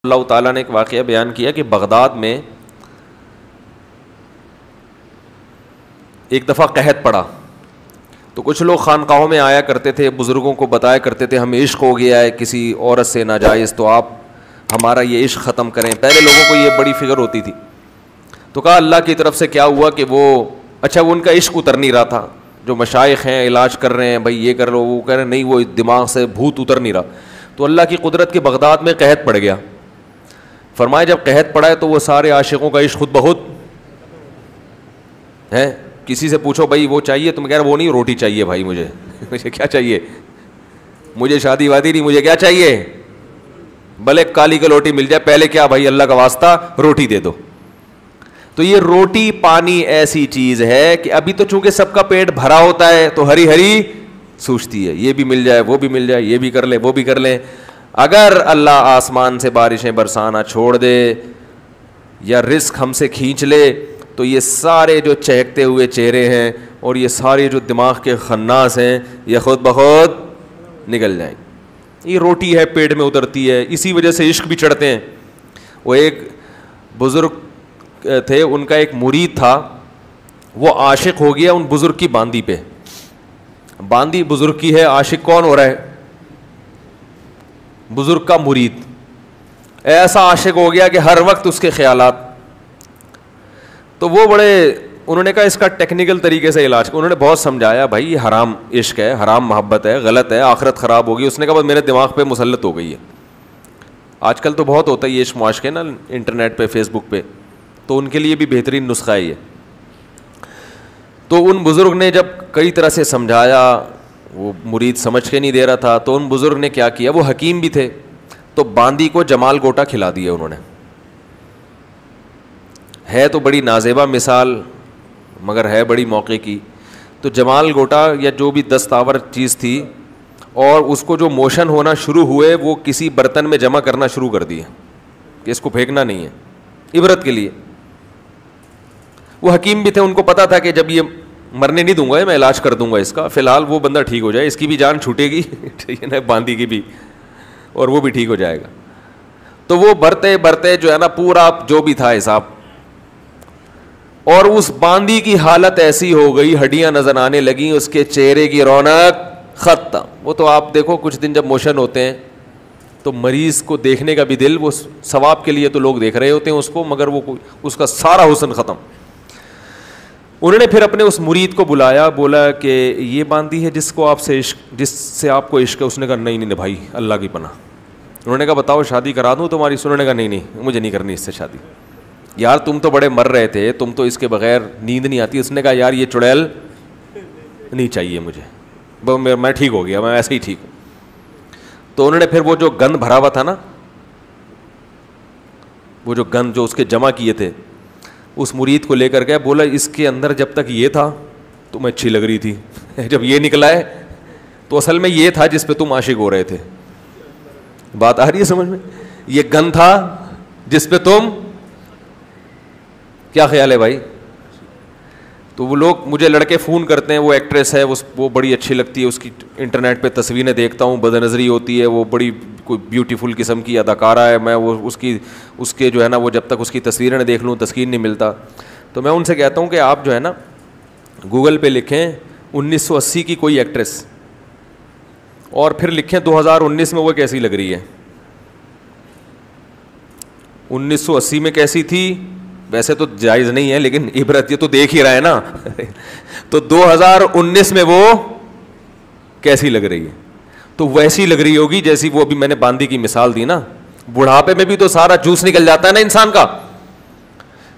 اللہ تعالیٰ نے ایک واقعہ بیان کیا کہ بغداد میں ایک دفعہ قحط پڑا تو کچھ لوگ خانقاہوں میں آیا کرتے تھے, بزرگوں کو بتایا کرتے تھے ہمیں عشق ہو گیا ہے کسی عورت سے ناجائز, تو آپ ہمارا یہ عشق ختم کریں. پہلے لوگوں کو یہ بڑی فکر ہوتی تھی. تو کہا اللہ کی طرف سے کیا ہوا کہ وہ ان کا عشق اتر نہیں رہا تھا. جو مشائخ ہیں علاج کر رہے ہیں, بھائی یہ کر لو وہ کہہ رہے ہیں, نہیں وہ دماغ سے بھوت اتر نہیں رہا. تو اللہ کی قدرت کے بغداد میں قحط پڑ گیا. فرمایا جب قحط پڑا ہے تو وہ سارے عاشقوں کا عشق خود بخود ہے. کسی سے پوچھو بھائی وہ چاہیے, تم کہہ رہے وہ نہیں, روٹی چاہیے بھائی مجھے کیا چاہیے, مجھے شادی وادی نہیں, مجھے کیا چاہیے, بھلے کالی کی روٹی مل جائے, پہلے کیا بھائی اللہ کا واسطہ روٹی دے دو. تو یہ روٹی پانی ایسی چیز ہے کہ ابھی تو چونکہ سب کا پیٹ بھرا ہوتا ہے تو ہری ہری سوچتی ہے, یہ بھی مل جائے وہ بھی مل جائے, یہ بھی کر لیں وہ بھی کر لیں. اگر اللہ آسمان سے بارشیں برسانا چھوڑ دے یا رزق ہم سے کھینچ لے تو یہ سارے جو چہکتے ہوئے چہرے ہیں اور یہ سارے جو دماغ کے خناس ہیں یہ خود بخود نکل جائیں. یہ روٹی ہے پیٹ میں اترتی ہے, اسی وجہ سے عشق بھی چڑھتے ہیں. وہ ایک بزرگ تھے, ان کا ایک مرید تھا, وہ عاشق ہو گیا ان بزرگ کی باندی پہ. باندی بزرگ کی ہے, عاشق کون ہو رہا ہے, بزرگ کا مرید. ایسا عاشق ہو گیا کہ ہر وقت اس کے خیالات. تو وہ انہوں نے کہا اس کا ٹیکنیکل طریقے سے علاج, انہوں نے بہت سمجھایا بھائی یہ حرام عشق ہے, حرام محبت ہے, غلط ہے, آخرت خراب ہوگی. اس نے کہا بس میرے دماغ پہ مسلط ہو گئی ہے. آج کل تو بہت ہوتا ہے یہ عشق معاشقے نا انٹرنیٹ پہ فیس بک پہ, تو ان کے لیے بھی بہترین نسخہ ہے یہ. تو ان بزرگ نے جب کئی طرح سے سمجھایا, وہ مرید سمجھ کے نہیں دے رہا تھا, تو ان بزرگ نے کیا کیا, وہ حکیم بھی تھے, تو باندی کو جمال گوٹا کھلا دیا انہوں نے. ہے تو بڑی نازیبا مثال مگر ہے بڑی موقع کی. تو جمال گوٹا یا جو بھی دستاور چیز تھی, اور اس کو جو موشن ہونا شروع ہوئے وہ کسی برتن میں جمع کرنا شروع کر دیے کہ اس کو پھینکنا نہیں ہے, عبرت کے لیے. وہ حکیم بھی تھے, ان کو پتا تھا کہ جب یہ مرنے نہیں دوں گا, میں علاج کر دوں گا اس کا, فی الحال وہ بندہ ٹھیک ہو جائے, اس کی بھی جان چھوٹے گی ٹھیک ہے نا, باندی کی بھی, اور وہ بھی ٹھیک ہو جائے گا. تو وہ برتے برتے جو ہے نا پورا جو بھی تھا حساب, اور اس باندی کی حالت ایسی ہو گئی, ہڈیاں نظر آنے لگیں, اس کے چہرے کی رونق ختم. وہ تو آپ دیکھو کچھ دن جب موشن ہوتے ہیں تو مریض کو دیکھنے کا بھی دل, وہ ثواب کے لیے تو لوگ دیکھ رہے ہوتے ہیں اس کو, مگر وہ اس کا سارا حسن ختم. انہوں نے پھر اپنے اس مرید کو بلایا, بولا کہ یہ باندی ہے جس سے آپ کو عشق ہے. اس نے کہا نہیں بھائی اللہ کی پناہ. انہوں نے کہا بتاؤ شادی کرا دوں تمہاری. انہوں نے کہا نہیں مجھے نہیں کرنی اس سے شادی. یار تم تو بڑے مر رہے تھے, تم تو اس کے بغیر نیند نہیں آتی. اس نے کہا یار یہ چڑیل نہیں چاہیے مجھے, میں ٹھیک ہو گیا, میں ایسے ہی ٹھیک ہوں. تو انہوں نے پھر وہ جو گند بھرا ہوا تھا نا, وہ جو گند جو اس کے جمع کیے تھے, اس مرید کو لے کر گیا, بولا اس کے اندر جب تک یہ تھا تم اچھی لگ رہی تھی, جب یہ نکلا ہے تو اصل میں یہ تھا جس پہ تم عاشق ہو رہے تھے. بات آ رہی ہے سمجھ میں؟ یہ گند تھا جس پہ تم, کیا خیال ہے بھائی؟ تو وہ لوگ مجھے لڑکے فون کرتے ہیں, وہ ایکٹریس ہے, وہ بڑی اچھی لگتی ہے, اس کی انٹرنیٹ پہ تصویریں دیکھتا ہوں, بد نظری ہوتی ہے, وہ بڑی کوئی بیوٹیفل قسم کی اداکارہ ہے, میں وہ اس کے جو ہے نا وہ جب تک اس کی تصویریں دیکھ لوں تسکین نہیں ملتا. تو میں ان سے کہتا ہوں کہ آپ جو ہے نا گوگل پہ لکھیں 1980 کی کوئی ایکٹریس, اور پھر لکھیں 2019 میں وہ کیسی لگ رہی ہے. 1980 میں کیسی تھی ویسے تو جائز نہیں ہے, لیکن عبرت یہ تو دیکھ ہی رہا ہے نا تو 2019 میں وہ کیسی لگ رہی ہے, تو ویسی لگ رہی ہوگی جیسی وہ ابھی میں نے باندی کی مثال دی نا. بڑھاپے میں بھی تو سارا جوس نکل جاتا ہے نا انسان کا.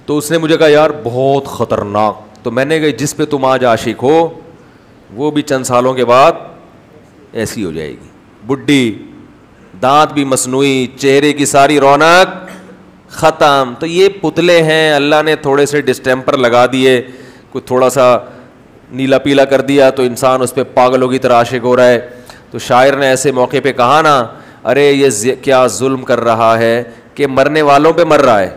تو اس نے مجھے کہا یار بہت خطرناک. تو میں نے کہا جس پہ تم آج عاشق ہو وہ بھی چند سالوں کے بعد ایسی ہو جائے گی, بڈھی, دانت بھی مصنوعی, چہرے کی ساری رونق ختم. تو یہ پتلے ہیں, اللہ نے تھوڑے سے ڈسٹیمپر لگا دیے, کوئی تھوڑا سا نیلا پیلا کر دیا تو انسان اس پہ پاگلوں کی طرح عاشق ہو رہا ہے. تو شاعر نے ایسے موقع پہ کہا نا, ارے یہ کیا ظلم کر رہا ہے کہ مرنے والوں پہ مر رہا ہے.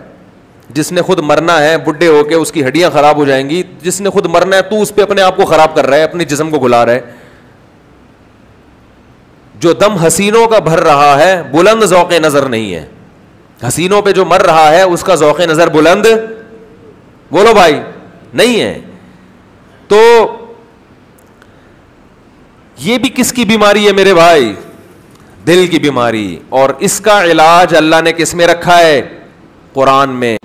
جس نے خود مرنا ہے بڈھے ہو کے اس کی ہڈیاں خراب ہو جائیں گی, جس نے خود مرنا ہے تو اس پہ اپنے آپ کو خراب کر رہا ہے, اپنے جسم کو گلا رہا ہے. جو دم حسینوں کا بھر رہا ہے بلند ذوق نظر نہیں ہے. حسینوں پہ جو مر رہا ہے اس کا ذوق نظر بلند بولو بھائی نہیں ہے. تو یہ بھی کس کی بیماری ہے میرے بھائی؟ دل کی بیماری. اور اس کا علاج اللہ نے کس میں رکھا ہے؟ قرآن میں.